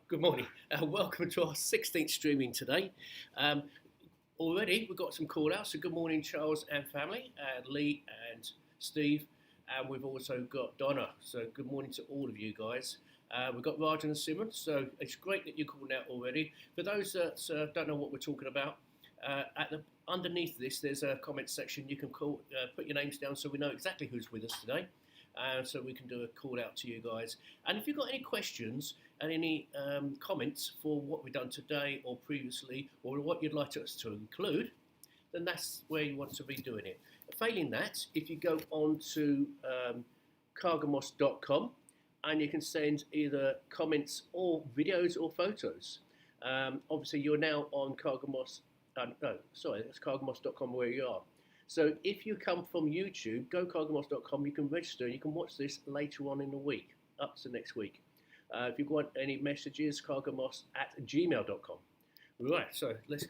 Good morning. Welcome to our 16th streaming today. Already we've got some call outs. So good morning, Charles and family, and Lee and Steve. And we've also got Donna. So good morning to all of you guys. We've got Rajan and Simon. So it's great that you're calling out already. For those that don't know what we're talking about, underneath this, there's a comment section. You can put your names down so we know exactly who's with us today. So we can do a call out to you guys. And if you've got any questions and any comments for what we've done today or previously, or what you'd like us to include, then that's where you want to be doing it. Failing that, if you go on to cargamos.com, and you can send either comments or videos or photos. Obviously, you're now on Cargamos. That's cargamos.com where you are. So if you come from YouTube, go cargamos.com, you can register, you can watch this later on in the week, up to next week. If you want any messages, cargamos@gmail.com. Right, so let's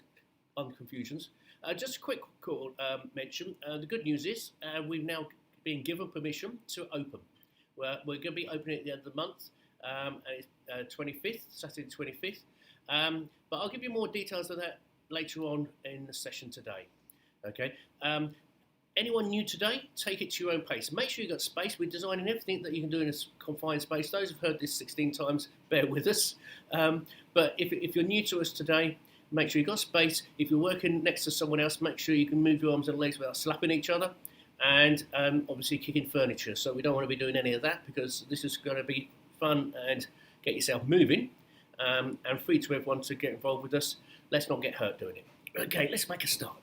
unconfusions. Just a quick call mention. The good news is we've now been given permission to open. We're going to be opening at the end of the month, 25th, Saturday 25th. But I'll give you more details of that later on in the session today. Okay. Anyone new today, take it to your own pace. Make sure you've got space. We're designing everything that you can do in a confined space. Those who've heard this 16 times, bear with us. But if you're new to us today, make sure you've got space. If you're working next to someone else, make sure you can move your arms and legs without slapping each other. And obviously kicking furniture. So we don't want to be doing any of that because this is going to be fun and get yourself moving and free to everyone to get involved with us. Let's not get hurt doing it. Okay, let's make a start.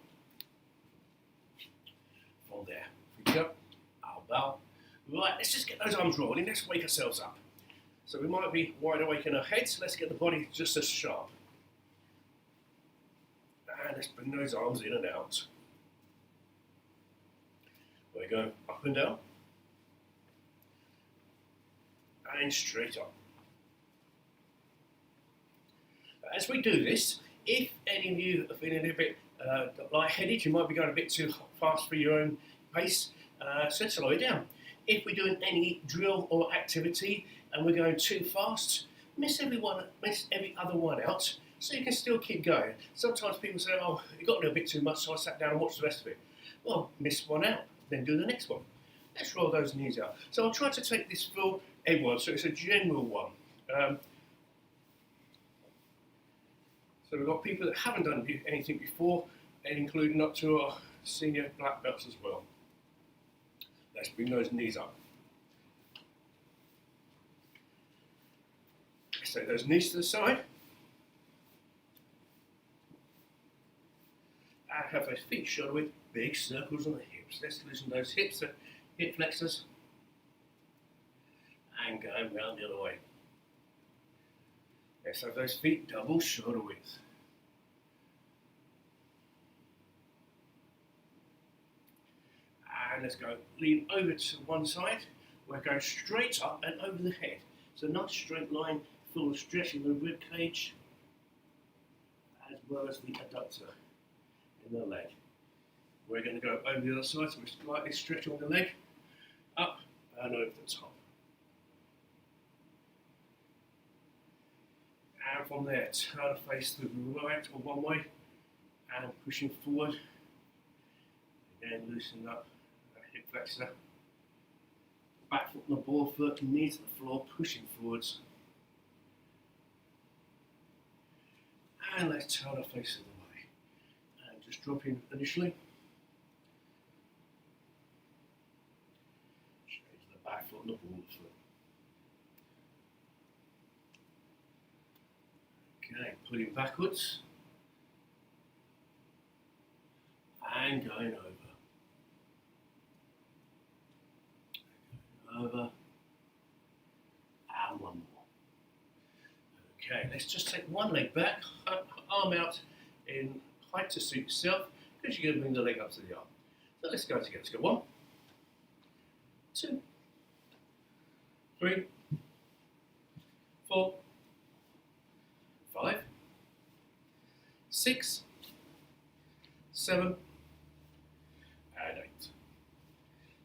From there, we go. I'll bow. Right, let's just get those arms rolling. Let's wake ourselves up. So we might be wide awake in our heads. Let's get the body just as sharp. And let's bring those arms in and out. We're going up and down. And straight up. As we do this, if any of you are feeling a bit lightheaded, you might be going a bit too fast for your own pace, so slow it down. If we're doing any drill or activity and we're going too fast, miss every other one out, so you can still keep going. Sometimes people say, oh, you got a little bit too much, so I sat down and watched the rest of it. Well, miss one out, then do the next one. Let's roll those knees out. So I'll try to take this for everyone, so it's a general one. So we've got people that haven't done anything before, and including up to our senior black belts as well. Let's bring those knees up. Let's take those knees to the side. And have those feet shoulder width, big circles on the hips. Let's loosen those hips, the hip flexors. And go round the other way. Let's have those feet double shoulder width. And let's go lean over to one side. We're going straight up and over the head. So nice straight line, full of stretching the rib cage, as well as the adductor in the leg. We're going to go over the other side, so we're slightly stretching the leg, up and over the top. And from there, turn the face to the right or one way, and pushing forward. Again, loosen up the hip flexor. Back foot on the ball foot, knee to the floor, pushing forwards. And let's turn the face of the way. And just drop in initially. Straight to the back foot on the ball foot. Okay, pulling backwards and going over. Over and one more. Okay, let's just take one leg back, arm out in height to suit yourself, because you're going to bring the leg up to the arm. So let's go together. Let's go 1, 2, 3, 4, 5, 6, 7, and 8.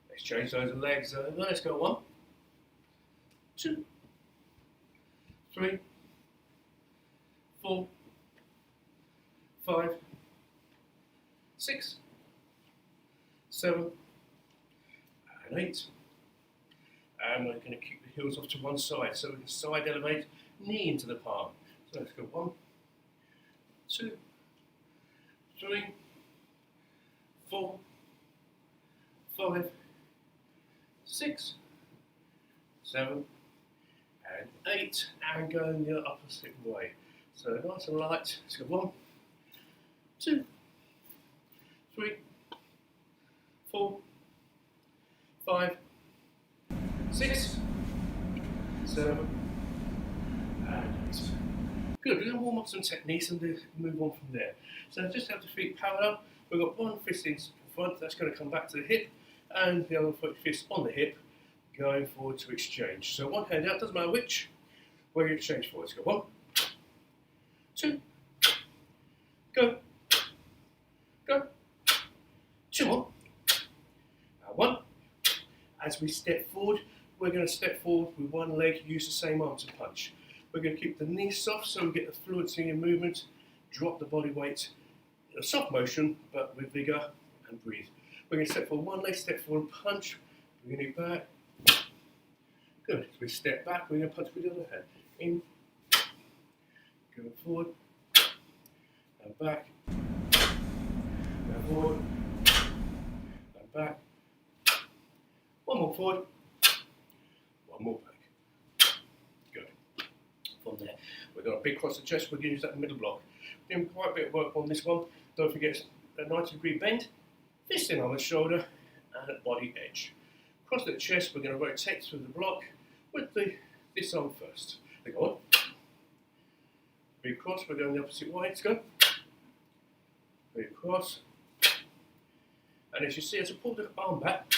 Let's change those legs over. Let's go 1, 2, 3, 4, 5, 6, 7, and 8. And we're going to keep the heels off to one side. So we can side elevate, knee into the palm. So let's go 1, 2, 3, 4, 5, 6, 7, and 8, and going the opposite way. So nice and light. Let's go 1, 2, 3, 4, 5, 6, 7, and 8. Good, we're going to warm up some techniques and move on from there. So just have the feet parallel. We've got one fist in front, that's going to come back to the hip, and the other fist on the hip, going forward to exchange. So one hand out, doesn't matter which, where you exchange for. Let's go 1, 2, go, go, 2 more, and 1. As we step forward, we're going to step forward with one leg, use the same arm to punch. We're going to keep the knee soft so we get the fluency in movement, drop the body weight, a soft motion, but with vigour, and breathe. We're going to step forward one leg, step forward and punch, bring it back. Good. As we step back, we're going to punch with the other hand. In, going forward, and back, and forward, and back. One more forward, one more back. Good. From there, we've got a big cross the chest, we're going to use that middle block. Doing quite a bit of work on this one. Don't forget a 90-degree bend, fist in on the shoulder, and at body edge. Across the chest, we're going to rotate through the block with this arm first. Go on. Big cross, we're going the opposite way. Let's go. Big cross. And as you see, as I pull the arm back,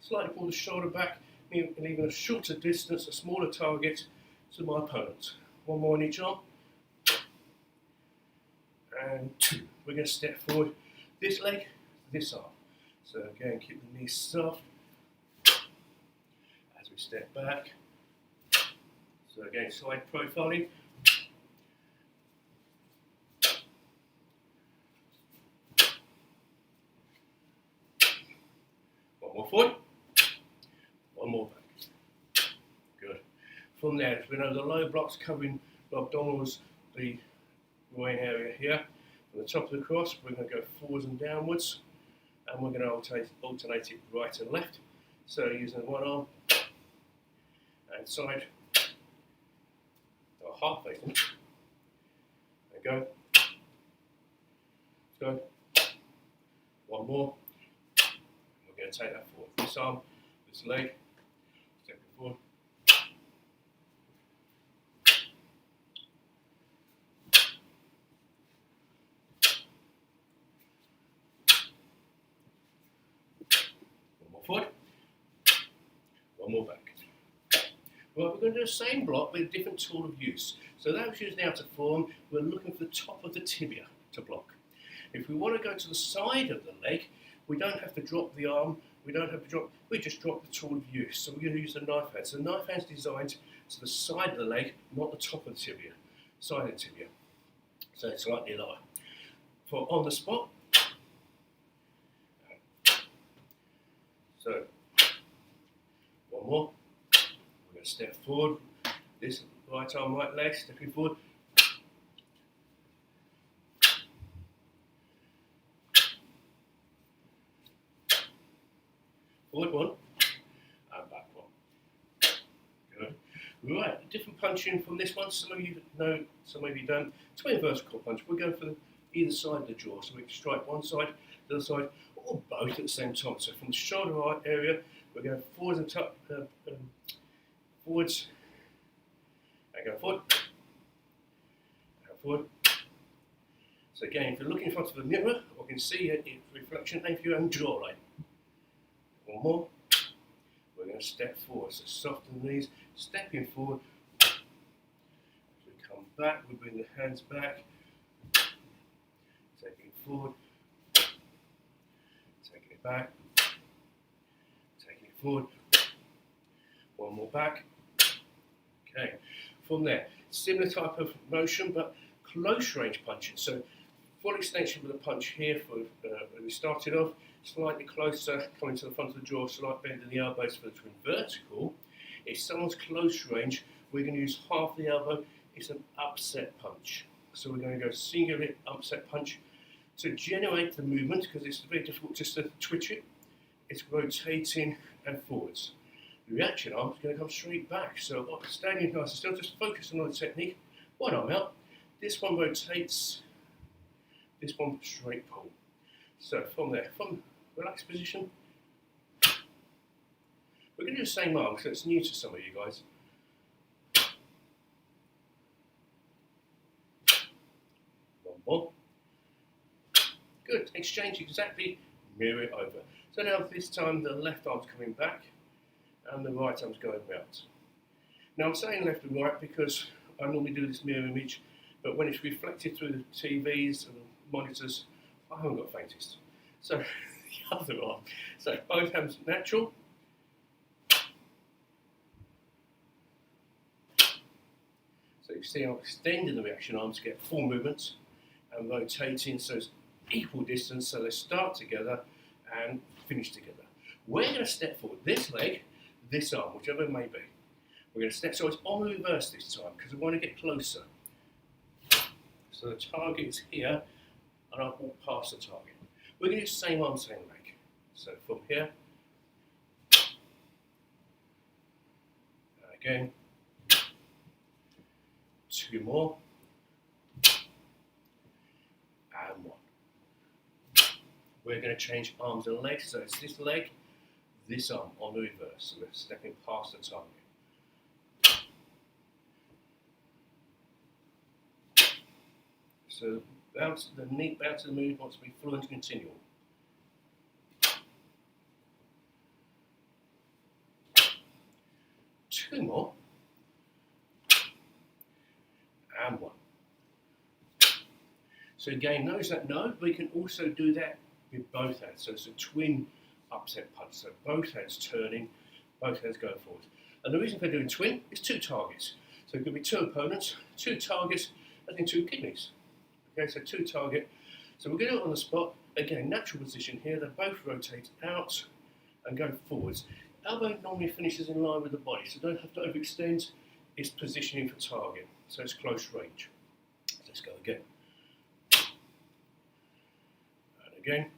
slightly pull the shoulder back, leaving a shorter distance, a smaller target to my opponent. One more on each arm. And 2. We're going to step forward this leg, this arm. So again, keep the knees soft. As we step back. So again, side profiling. One more forward. One more back. Good. From there, we know the low blocks covering the abdominals, the groin area here. From the top of the cross, we're going to go forwards and downwards, and we're going to alternate it right and left. So using one arm and side, or half facing, and go. Go. One more. We're going to take that forward. This arm, this leg, step it forward. Forward, one more back. Well, we're going to do the same block with a different tool of use. So that was using the outer form, we're looking for the top of the tibia to block. If we want to go to the side of the leg, we don't have to drop the arm, we just drop the tool of use. So we're going to use the knife hand. So the knife hand is designed to the side of the leg, not the top of the tibia, side of the tibia. So it's slightly lower. For on the spot, so, one more. We're going to step forward. This right arm, right leg, stepping forward. Forward one, and back one. Good. Right, different punching from this one. Some of you know, some of you don't. It's a vertical punch. We're going for either side of the jaw. So we can strike one side, the other side, or both at the same time. So from the shoulder area, we're going forwards and forwards, and go forward, and forward. So again, if you're looking in front of the mirror, or can see it in reflection, aim for your own jawline. One more. We're going to step forward. So soften the knees, stepping forward. As we come back, we bring the hands back, taking it forward. Taking it back, taking it forward, one more back. Okay, from there, similar type of motion, but close range punching. So full extension with a punch here for we started off, slightly closer, coming to the front of the jaw, slight bend in the elbows for the twin vertical. If someone's close range, we're going to use half the elbow. It's an upset punch. So we're going to go singular upset punch to generate the movement, because it's very difficult just to twitch it. It's rotating and forwards. The reaction arm is going to come straight back. So standing nice and still, just focusing on the technique. One arm out. This one rotates. This one straight pull. So from there, from relaxed position, we're going to do the same arm, because it's new to some of you guys. One more. Good. Exchange exactly. Mirror it over. So now this time the left arm's coming back and the right arm's going out. Now I'm saying left and right because I normally do this mirror image, but when it's reflected through the TVs and monitors, I haven't got faintest. So the other arm. So both hands natural. So you see I'm extending the reaction arms to get full movements and rotating so it's equal distance, so they start together and finish together. We're going to step forward, this leg, this arm, whichever it may be. We're going to step, so it's on reverse this time, because we want to get closer. So the target is here, and I'll walk past the target. We're going to do the same arm, same leg. So from here, again, two more, and one. We're going to change arms and legs, so it's this leg, this arm on the reverse, so we're stepping past the target. So bounce, the knee bounce of the move wants to be fluent and continual. Two more, and one. So again, notice that no, we can also do that with both hands. So it's a twin upset punch. So both hands turning, both hands going forward. And the reason for doing twin is two targets. So it could be two opponents, two targets, and then two kidneys. Okay, so two target. So we're going to do it on the spot. Again, natural position here. They both rotate out and go forwards. Elbow normally finishes in line with the body, so don't have to overextend. It's positioning for target. So it's close range. Let's go again. And again.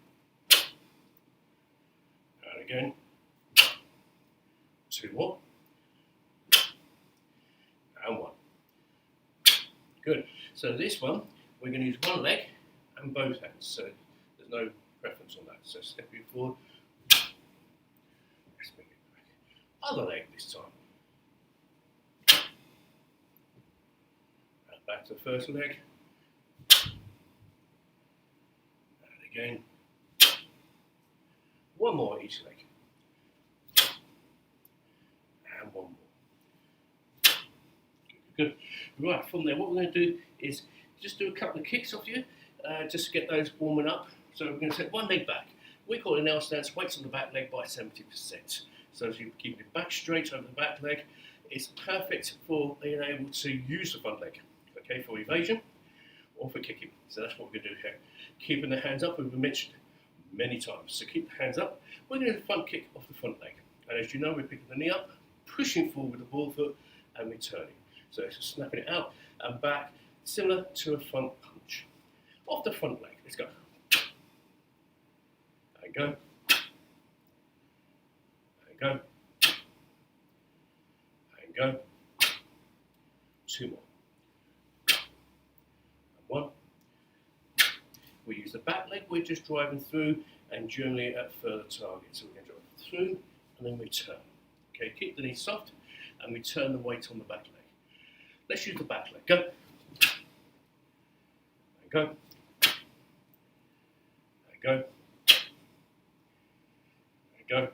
And again. Two more. And one. Good. So this one, we're going to use one leg and both hands. So there's no preference on that. So stepping forward. Let's bring it back. Other leg this time. And back to the first leg. And again. One more each leg. And one more. Good. Right, from there, what we're going to do is just do a couple of kicks off you, just to get those warming up. So we're going to take one leg back. We call it an L stance, weights on the back leg by 70%. So as you keep your back straight over the back leg, it's perfect for being able to use the front leg, okay, for evasion or for kicking. So that's what we're going to do here. Keeping the hands up, we've mentioned many times. So keep the hands up. We're going to do the front kick off the front leg. And as you know, we're picking the knee up, pushing forward with the ball foot, and returning. So it's just snapping it out and back, similar to a front punch. Off the front leg, let's go. And go. And go. And go. Two more. And one. We use the back leg, we're just driving through and generally at further targets. So we're going to drive through and then return. Okay, keep the knee soft and return the weight on the back leg. Let's use the back leg. Go. And go. And go. And go.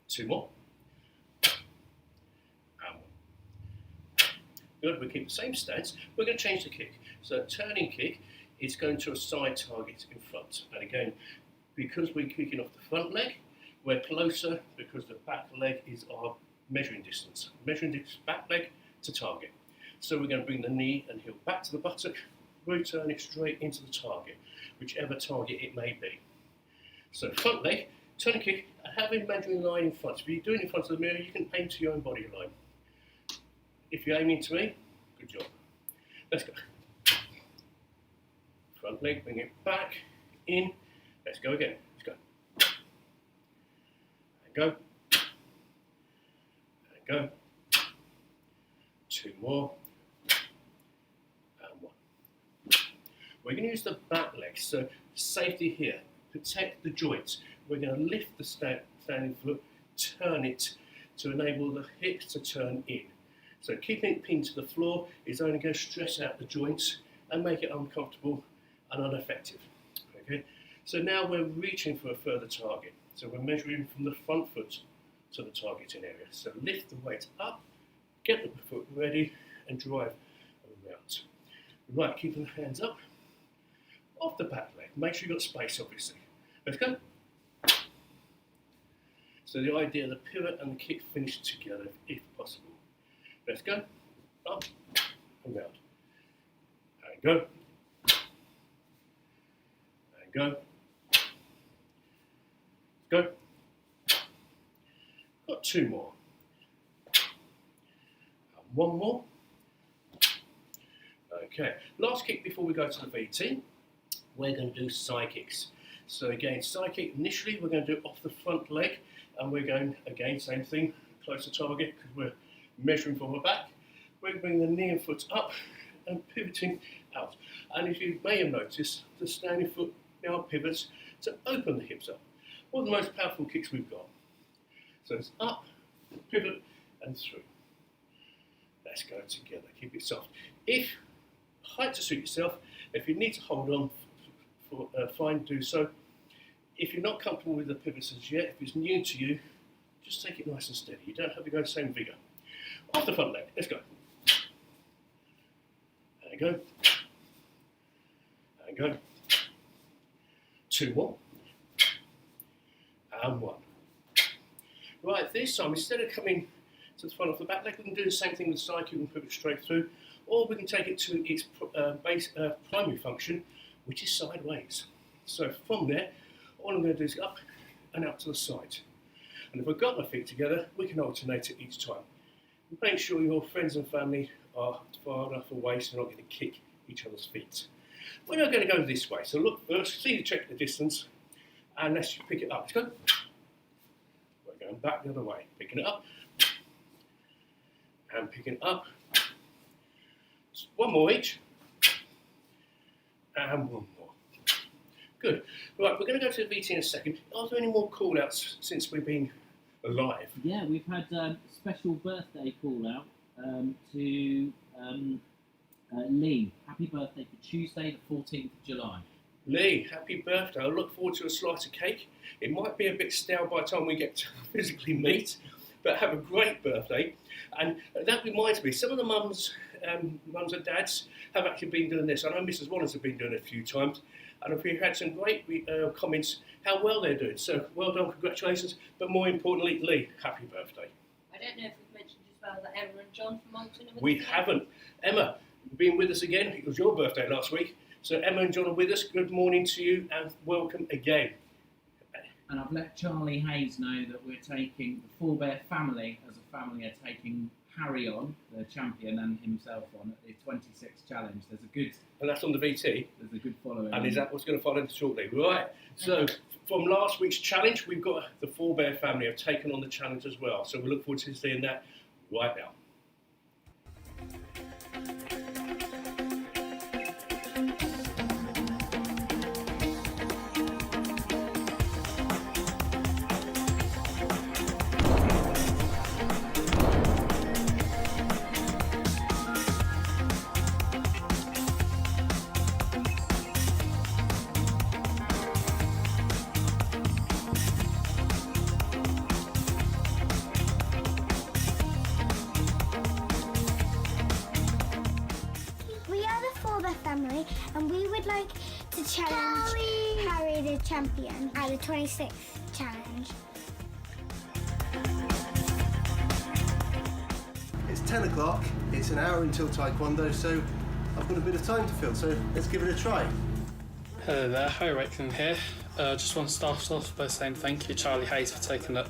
Two more. And one. Good. We keep the same stance. We're going to change the kick. So turning kick is going to a side target in front. And again, because we're kicking off the front leg, we're closer because the back leg is our measuring distance. Measuring this back leg to target. So we're going to bring the knee and heel back to the buttock, return it straight into the target, whichever target it may be. So front leg, turn and kick, and have an imaginary line in front. So if you're doing it in front of the mirror, you can aim to your own body line. If you're aiming to me, good job. Let's go. Front leg, bring it back, in. Let's go again. Let's go. And go. And go. 2 more. And 1. We're going to use the back leg, so safety here. Protect the joints. We're going to lift the standing foot, turn it to enable the hips to turn in. So keeping it pinned to the floor is only going to stress out the joints and make it uncomfortable and ineffective. Okay? So now we're reaching for a further target. So we're measuring from the front foot to the targeting area. So lift the weight up, get the foot ready and drive around. Right, keeping the hands up, off the back leg. Make sure you've got space obviously. Let's go. So the idea of the pivot and the kick finish together if possible. Let's go. Up and round. And go. And go. Go. Got 2 more. And 1 more. Okay. Last kick before we go to the VT. We're going to do side kicks. So again, side kick initially we're going to do it off the front leg, and we're going again same thing, close to target because we're measuring from the back. We're going to bring the knee and foot up and pivoting out. And as you may have noticed, the standing foot now pivots to open the hips up. One of the most powerful kicks we've got. So it's up, pivot, and through. Let's go together. Keep it soft. If height to suit yourself, if you need to hold on, fine, do so. If you're not comfortable with the pivots as yet, if it's new to you, just take it nice and steady. You don't have to go the same vigour. Off the front leg, let's go. And go. And go. 2 more. And 1. Right, this time, instead of coming to the front of the back leg, we can do the same thing with side kick and pivot straight through, or we can take it to its primary function, which is sideways. So from there, all I'm going to do is up and out to the side. And if I've got my feet together, we can alternate it each time. Make sure your friends and family are far enough away so they're not going to kick each other's feet. We're not going to go this way. So look first, see you check the distance, and let's pick it up. Let's go. We're going back the other way. Picking it up. And picking it up. 1 more each. And 1 more. Good. Right, we're going to go to the VT in a second. Are there any more call-outs since we've been alive? Yeah, we've had a special birthday call-out to Lee. Happy birthday for Tuesday, the 14th of July. Lee, happy birthday. I look forward to a slice of cake. It might be a bit stale by the time we get to physically meet, but have a great birthday. And that reminds me, some of the mums and dads have actually been doing this. I know Mrs. Wallace has been doing it a few times, and we've had some great comments how well they're doing. So well done, congratulations. But more importantly, Lee, happy birthday. I don't know if we've mentioned as well that Emma and John from Moncton are with We us. haven't. Emma, being with us again. It was your birthday last week. So Emma and John are with us. Good morning to you and welcome again. And I've let Charlie Hayes know that we're taking, the Four-Bear family as a family are taking Harry on, the champion, and himself on at the 26th challenge. There's a good... And that's on the VT. There's a good following. And is that what's going to follow shortly? Right. So from last week's challenge, we've got the Four-Bear family have taken on the challenge as well. So we look forward to seeing that right now. Family, and we would like to challenge Harry the champion at the 26th challenge. It's 10 o'clock, it's an hour until Taekwondo, so I've got a bit of time to fill, so let's give it a try. Hello there, Harry Wakeling here. Just want to start off by saying thank you, Charlie Hayes, for taking up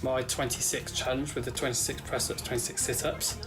my 26 challenge with the 26 press-ups, 26 sit-ups.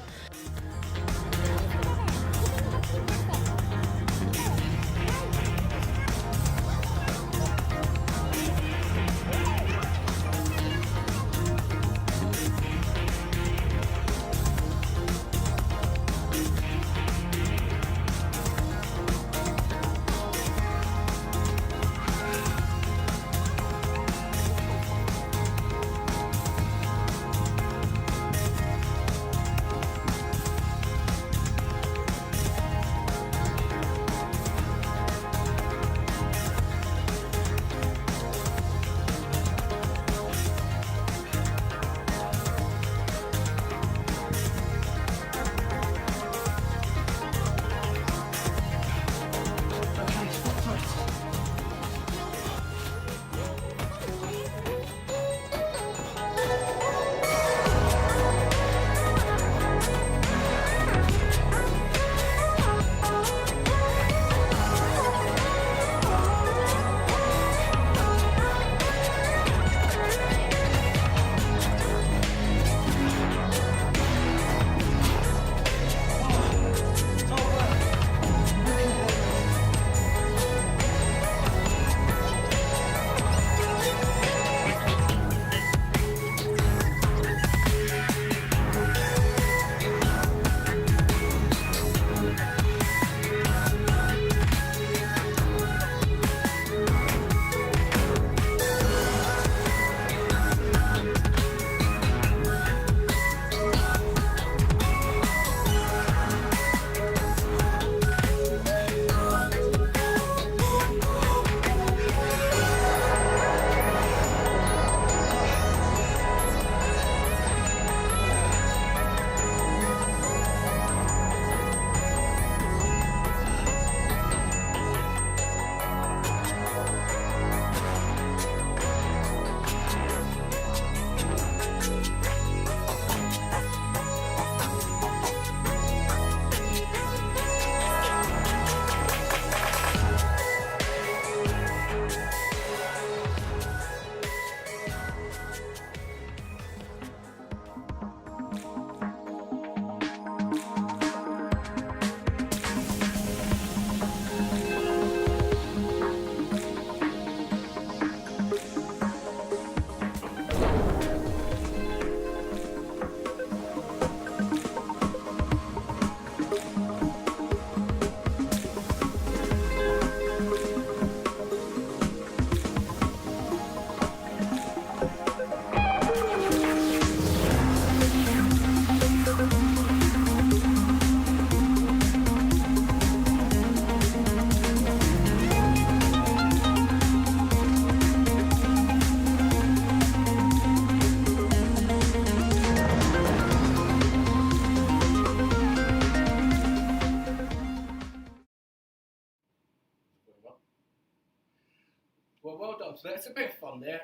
Well, well done to that. It's a bit of fun there.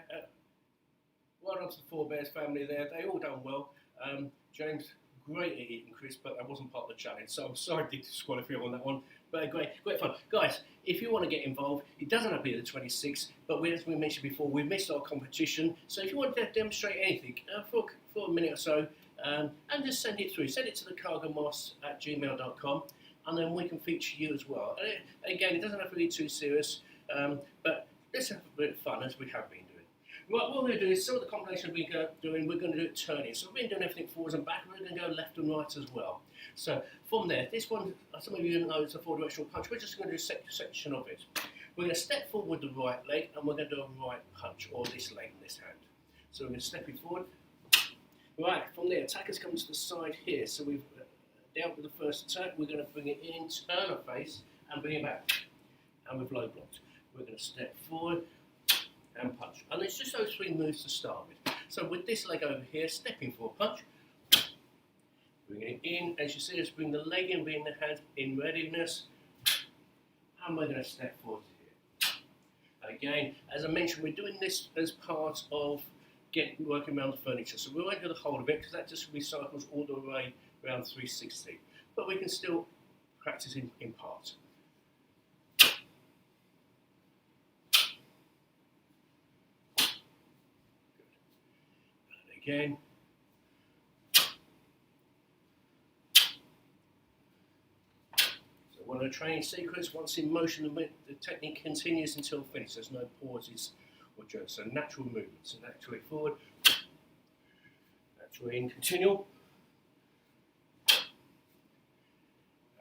Well done to the Four Bears family there. They all done well. James, great at eating crisps, but that wasn't part of the challenge, so I'm sorry to disqualify you on that one. But great fun. Guys, if you want to get involved, it doesn't have to be the 26th, but as we mentioned before, we missed our competition. So if you want to demonstrate anything for a minute or so, and just send it through. Send it to the carginmoss@gmail.com, and then we can feature you as well. And again, it doesn't have to be too serious, but let's have a bit of fun as we have been doing. Right, what we're going to do is some of the combinations we're doing, we're going to do it turning. So we've been doing everything forwards and back, we're going to go left and right as well. So from there, this one, some of you know it's a four-directional punch, we're just going to do a section of it. We're going to step forward with the right leg, and we're going to do a right punch, or this leg in this hand. So we're going to step it forward. Right, from there, attackers come to the side here. So we've dealt with the first attack, we're going to bring it in, turn our face, and bring it back. And we've low blocked. We're going to step forward and punch. And it's just those three moves to start with. So with this leg over here, stepping for a punch, bringing it in, as you see us bring the leg in, bring the hand in readiness, and we're going to step forward here. And again, as I mentioned, we're doing this as part of working around the furniture. So we won't do the whole of it, because that just recycles all the way around 360. But we can still practice in part. And again. So on a training sequence, once in motion, the technique continues until finished. There's no pauses or jerks. So natural movements. So naturally forward, naturally in continual.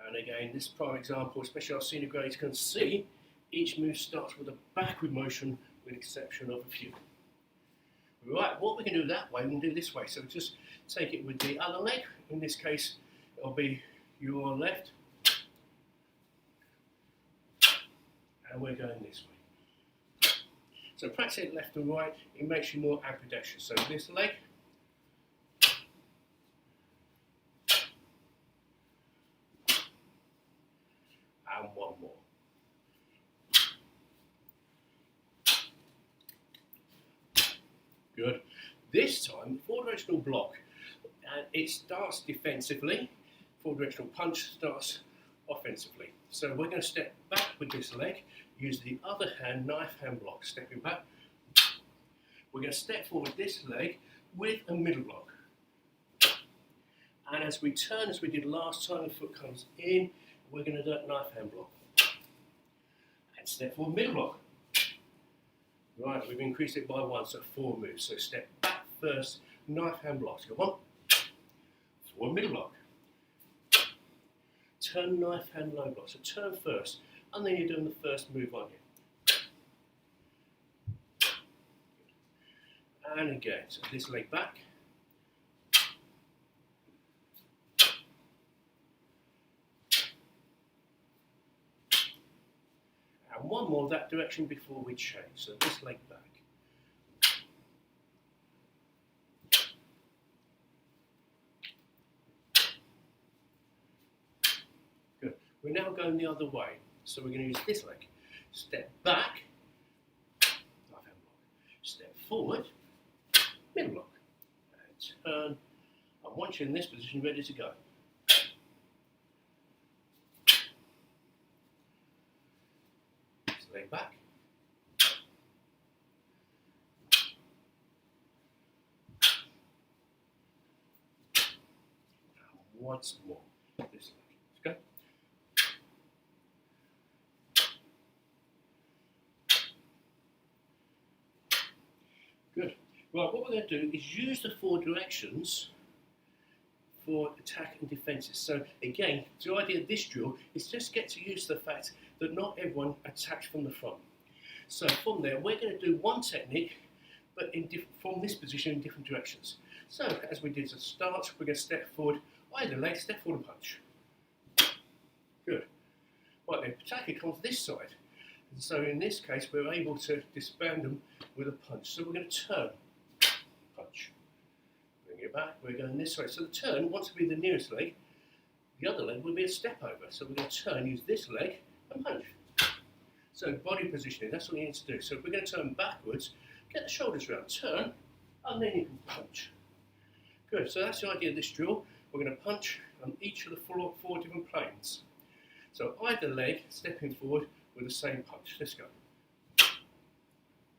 And again, this prime example, especially our senior grades can see, each move starts with a backward motion with the exception of a few. Right, what we can do that way, we can do this way. So just take it with the other leg. In this case, it'll be your left. And we're going this way. So practice it left and right, it makes you more ambidextrous. So this leg. And one more. Good. This time, forward directional block, and it starts defensively. Forward directional punch starts offensively. So we're going to step back with this leg, use the other hand, knife hand block, stepping back. We're going to step forward this leg with a middle block. And as we turn, as we did last time, the foot comes in, we're going to do that knife hand block. And step forward, middle block. Right, we've increased it by 1, so 4 moves. So step back first, knife hand blocks. Go on. Forward, middle block. Turn knife hand low block. So turn first, and then you're doing the first move on you. And again, so this leg back. And one more that direction before we change. So this leg back. Good. We're now going the other way. So we're going to use this leg. Step back. Right hand block. Step forward. Middle block. And turn. And once you're in this position, ready to go. Leg back. And once more. This leg. Let's go. Good. Right, what we're going to do is use the 4 directions for attack and defences. So again, the idea of this drill is just get to use the fact that not everyone attacks from the front. So from there, we're going to do one technique, but from this position in different directions. So as we did at the start, we're going to step forward, either leg, step forward and punch. Good. Right, the attacker comes this side. And so in this case, we're able to disband them with a punch. So we're going to turn, punch. Bring it back, we're going this way. So the turn wants to be the nearest leg. The other leg will be a step over. So we're going to turn, use this leg, and punch. So body positioning, that's what you need to do. So if we're going to turn backwards, get the shoulders round, turn, and then you can punch. Good, so that's the idea of this drill. We're going to punch on each of the 4 different planes. So either leg, stepping forward with the same punch. Let's go.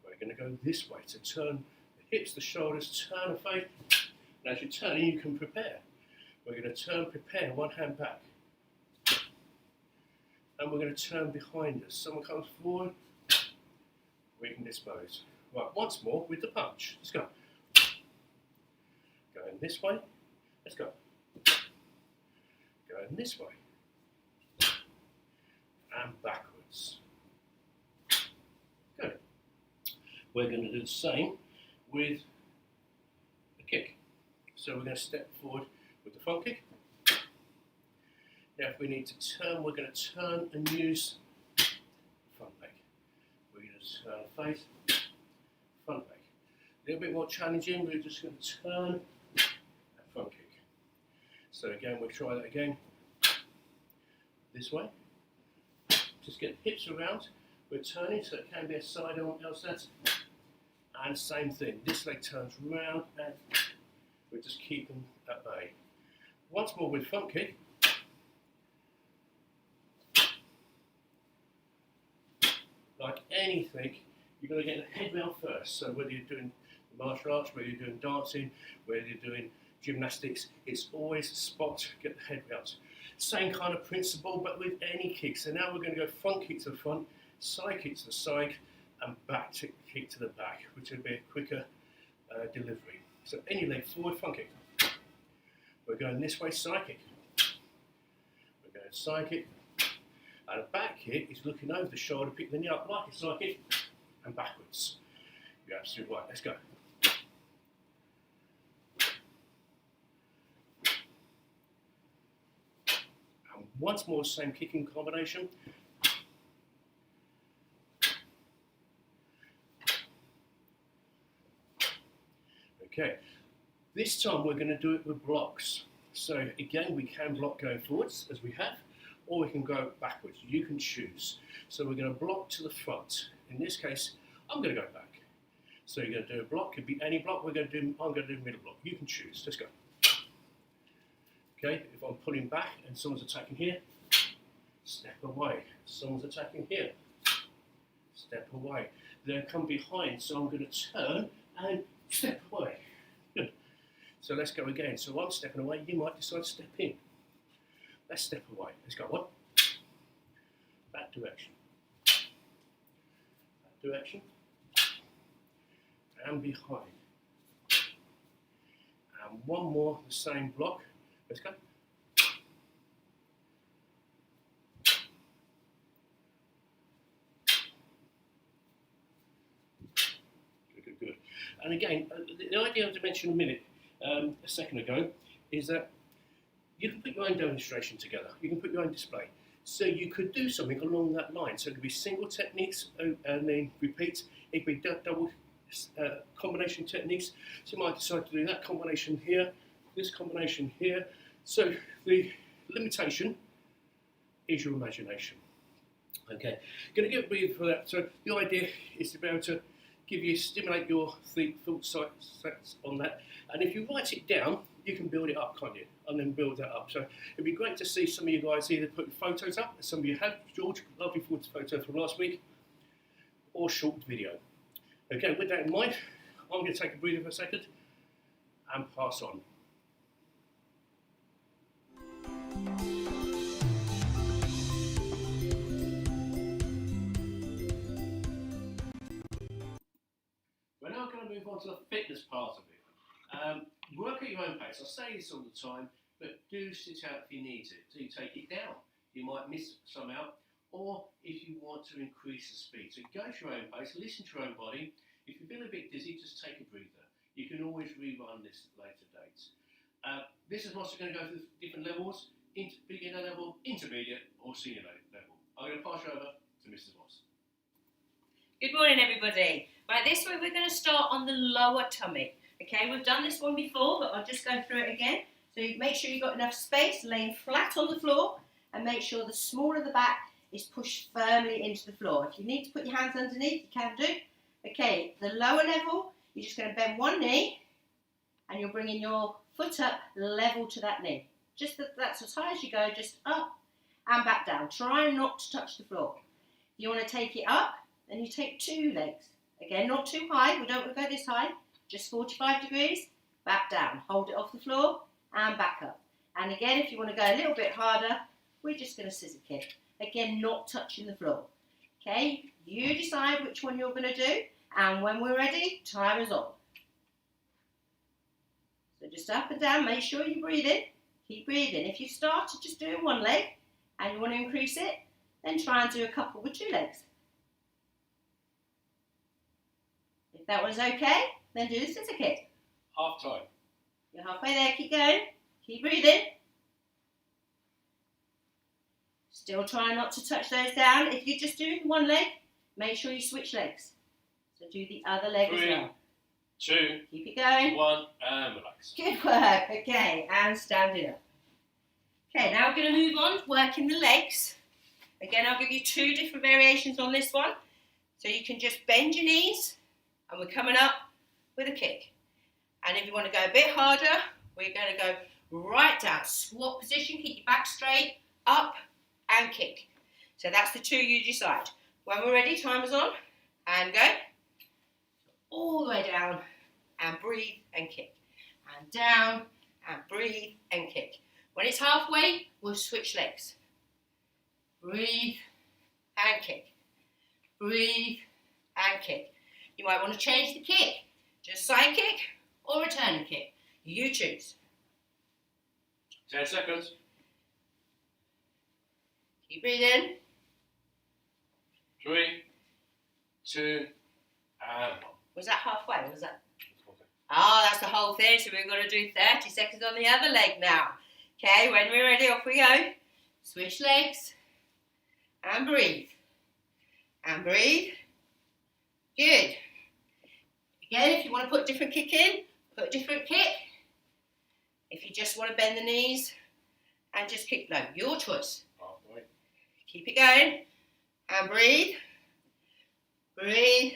We're going to go this way, so turn the hips, the shoulders, turn and face. And as you're turning, you can prepare. We're going to turn, prepare, one hand back. And we're going to turn behind us. Someone comes forward, we can dispose. Right, once more with the punch. Let's go. Going this way. Let's go. Going this way. And backwards. Good. We're going to do the same with the kick. So we're going to step forward with the front kick. Now if we need to turn, we're going to turn and use front leg. We're going to turn face, front leg. A little bit more challenging, we're just going to turn and front kick. So again, we'll try that again. This way. Just get the hips around. We're turning, so it can be a side on outside. And same thing, this leg turns round and we're just keeping at bay. Once more with front kick. Like anything, you've got to get the head round first. So whether you're doing martial arts, whether you're doing dancing, whether you're doing gymnastics, it's always spot, get the head round. Same kind of principle, but with any kick. So now we're going to go front kick to the front, side kick to the side, and back kick to the back, which will be a quicker delivery. So any leg forward, front kick. We're going this way, side kick. We're going side kick. And a back kick is looking over the shoulder, pick the knee up like a side kick, and backwards. You're absolutely right. Let's go. And once more, same kicking combination. Okay. This time we're going to do it with blocks. So again, we can block going forwards as we have, or we can go backwards. You can choose. So we're going to block to the front. In this case, I'm going to go back. So you're going to do a block. Could be any block. I'm going to do middle block. You can choose. Let's go. Okay. If I'm pulling back and someone's attacking here, step away. Someone's attacking here, step away. They'll come behind. So I'm going to turn and step away. Good. So let's go again. So I'm stepping away. You might decide to step in. Let's step away. Let's go. One. That direction. That direction. And behind. And one more, the same block. Let's go. Good, good. And again, the idea I mentioned a second ago, is that you can put your own demonstration together. You can put your own display. So you could do something along that line. So it could be single techniques and then repeat. It could be double combination techniques. So you might decide to do that combination here, this combination here. So the limitation is your imagination. Okay, going to get ready for that. So the idea is to be able to stimulate your thought sets on that. And if you write it down, you can build it up, can't you? And then build that up. So it'd be great to see some of you guys either put photos up, some of you have, George, lovely photo from last week, or short video. Okay, with that in mind, I'm going to take a breather for a second and pass on. We're now going to move on to the fitness part of it. Work at your own pace. I say this all the time, but do sit out if you need it. Do take it down. You might miss some out, or if you want to increase the speed. So go at your own pace, listen to your own body. If you feel a bit dizzy, just take a breather. You can always rerun this at later dates. This is also going to go through different levels, beginner level, intermediate, or senior level. I'm going to pass you over to Mrs. Moss. Good morning, everybody. Right, this way we're going to start on the lower tummy. Okay, we've done this one before, but I'll just go through it again. So you make sure you've got enough space, laying flat on the floor, and make sure the small of the back is pushed firmly into the floor. If you need to put your hands underneath, you can do. Okay, the lower level, you're just going to bend one knee, and you're bringing your foot up level to that knee. Just that's as high as you go, just up and back down. Try not to touch the floor. If you want to take it up, then you take two legs. Again, not too high, we don't want to go this high. Just 45 degrees, back down. Hold it off the floor and back up. And again, if you want to go a little bit harder, we're just going to scissor kick. Again, not touching the floor. Okay, you decide which one you're going to do, and when we're ready, time is on. So just up and down, make sure you breathe in. Keep breathing. If you start to just doing one leg and you want to increase it, then try and do a couple with two legs. If that was okay, then do the scissor kick. Half time. You're halfway there, keep going. Keep breathing. Still try not to touch those down. If you're just doing one leg, make sure you switch legs. So do the other leg as well. 2, Keep it going. 1, and relax. Good work. Okay, and standing up. Okay, now we're going to move on, working the legs. Again, I'll give you two different variations on this one. So you can just bend your knees, and we're coming up with a kick. And if you want to go a bit harder, we're going to go right down. Squat position, keep your back straight, up and kick. So that's the two you decide. When we're ready, timer's on, and go. All the way down, and breathe and kick. And down, and breathe and kick. When it's halfway, we'll switch legs. Breathe and kick. Breathe and kick. You might want to change the kick. Just side kick or returning kick. You choose. 10 seconds. Keep breathing. 3, 2, and 1. Was that halfway? Was that? Oh, that's the whole thing. So we're going to do 30 seconds on the other leg now. Okay, when we're ready, off we go. Switch legs. And breathe. And breathe. Good. Again, if you want to put a different kick in, put a different kick. If you just want to bend the knees and just kick low, your choice. Halfway. Keep it going. And breathe. Breathe.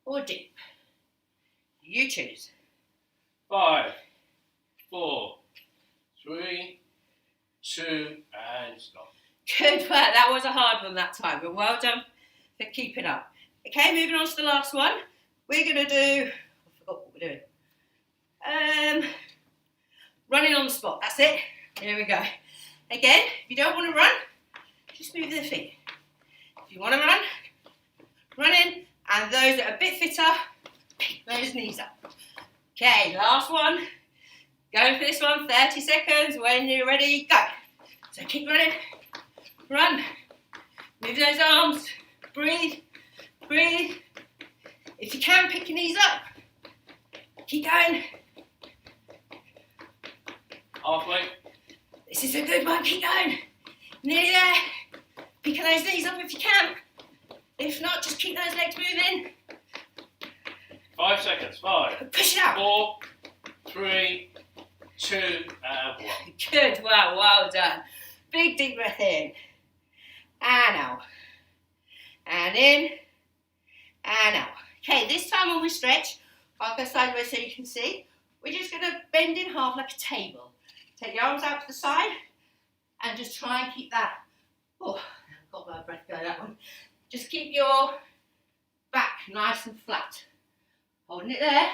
Or deep. You choose. 5, 4, 3, 2, and stop. Good work. That was a hard one that time, but well done for keeping up. Okay, moving on to the last one. We're going to do, I forgot what we're doing. Running on the spot. That's it. Here we go. Again, if you don't want to run, just move the feet. If you want to run, run in. And those that are a bit fitter, pick those knees up. Okay, last one. Going for this one, 30 seconds. When you're ready, go. So keep running. Run. Move those arms. Breathe. Breathe. If you can, pick your knees up. Keep going. Halfway. This is a good one. Keep going. Nearly there. Picking those knees up if you can. If not, just keep those legs moving. 5 seconds. 5, Push it out. 4, 3, 2, and 1. Good. Well done. Big deep breath in. And out. And in. And out. Okay, this time when we stretch, I'll go sideways so you can see. We're just going to bend in half like a table. Take your arms out to the side and just try and keep that. Oh, I've got my breath going that one. Just keep your back nice and flat. Holding it there.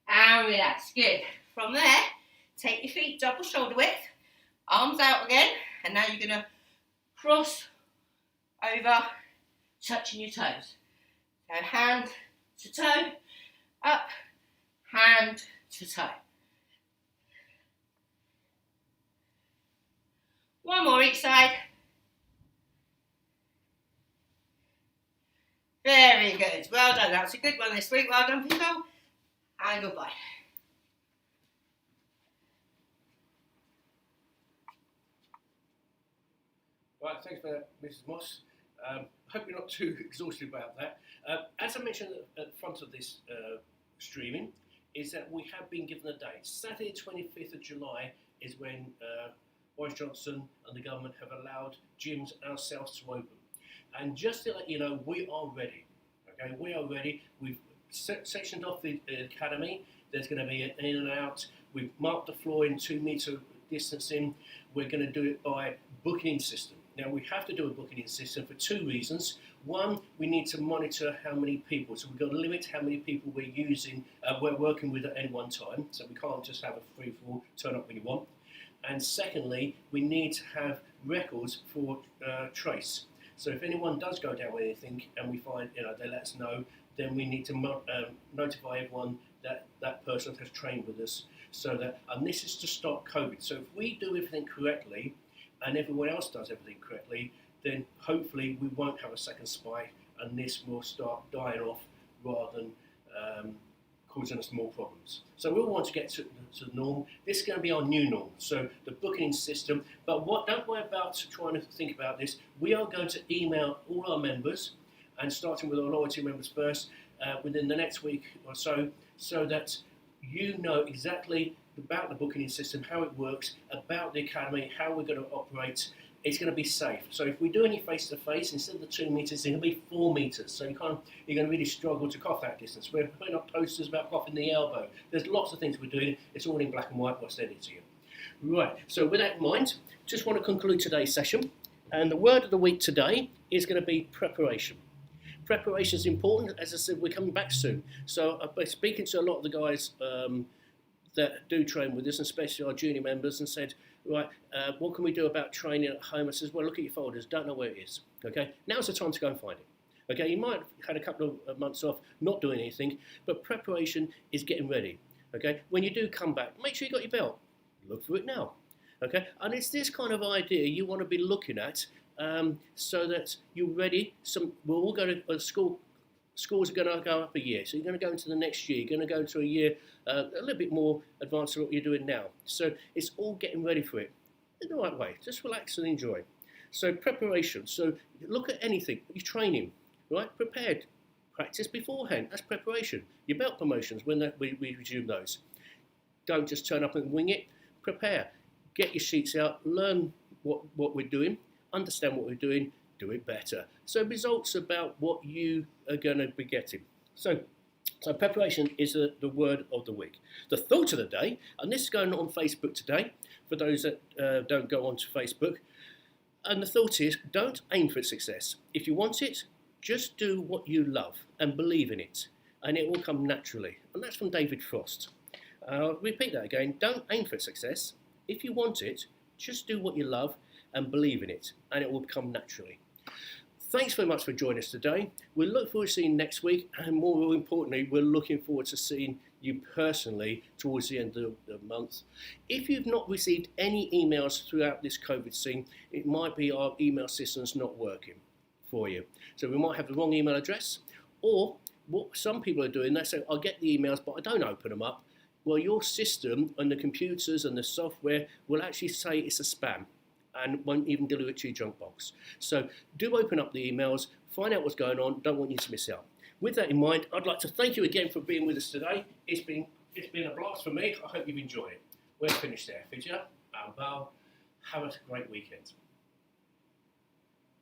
And relax. Good. From there, take your feet double shoulder width. Arms out again. And now you're going to cross over, touching your toes. So hand to toe, up, hand to toe. One more each side. Very good. Well done. That's a good one this week. Well done, people. And goodbye. Right, thanks for that, Mrs. Moss. Hope you're not too exhausted about that. As I mentioned at the front of this streaming, is that we have been given a date. Saturday, 25th of July is when Boris Johnson and the government have allowed gyms and ourselves to open. And just to let you know, we are ready. Okay, we are ready. We've sectioned off the academy. There's going to be an in and out. We've marked the floor in 2 metre distancing. We're going to do it by booking system. Now, we have to do a booking system for 2 reasons. One, we need to monitor how many people. So we've got to limit how many people we're working with at any one time. So we can't just have a free-for-all, turn up when you want. And secondly, we need to have records for trace. So if anyone does go down with anything and we find, they let us know, then we need to notify everyone that that person has trained with us. And this is to stop COVID. So if we do everything correctly, and everyone else does everything correctly, then hopefully we won't have a second spike and this will start dying off rather than causing us more problems. So we all want to get to the norm. This is going to be our new norm. So the booking system, but don't worry about trying to think about this. We are going to email all our members, and starting with our loyalty members first, within the next week or so that you know exactly about the booking system, how it works, about the academy, how we're going to operate, it's going to be safe. So if we do any face-to-face, instead of the 2 meters, it's going to be 4 meters. So you're going to really struggle to cough that distance. We're putting up posters about coughing the elbow. There's lots of things we're doing. It's all in black and white. We'll send it to you. Right, so with that in mind, just want to conclude today's session. And the word of the week today is going to be preparation. Preparation is important. As I said, we're coming back soon. So I've been speaking to a lot of the guys that do train with us, and especially our junior members, and said, right, what can we do about training at home? I says, well, look at your folders, don't know where it is. Okay, now's the time to go and find it. Okay, you might have had a couple of months off not doing anything, but preparation is getting ready. Okay, when you do come back, make sure you got your belt. Look for it now. Okay, and it's this kind of idea you want to be looking at so that you're ready. We're all going to school. Schools are going to go up a year, so you're going to go into the next year. You're going to go into a year a little bit more advanced than what you're doing now. So it's all getting ready for it in the right way. Just relax and enjoy. So preparation. So look at anything. You're training, right? Prepared. Practice beforehand. That's preparation. Your belt promotions, when we resume those. Don't just turn up and wing it. Prepare. Get your sheets out. Learn what we're doing. Understand what we're doing. Do it better. So results about what you are going to be getting. So preparation is the word of the week. The thought of the day, and this is going on Facebook today, for those that don't go onto Facebook, and the thought is, don't aim for success. If you want it, just do what you love and believe in it, and it will come naturally. And that's from David Frost. I'll repeat that again. Don't aim for success. If you want it, just do what you love and believe in it, and it will come naturally. Thanks very much for joining us today. We look forward to seeing you next week, and more importantly, we're looking forward to seeing you personally towards the end of the month. If you've not received any emails throughout this COVID scene, it might be our email system's not working for you. So we might have the wrong email address, or what some people are doing, they say, I'll get the emails, but I don't open them up. Well, your system and the computers and the software will actually say it's a spam and won't even deliver it to your junk box. So do open up the emails, find out what's going on, don't want you to miss out. With that in mind, I'd like to thank you again for being with us today. It's been a blast for me. I hope you've enjoyed it. We're finished there. Fidja, have a great weekend.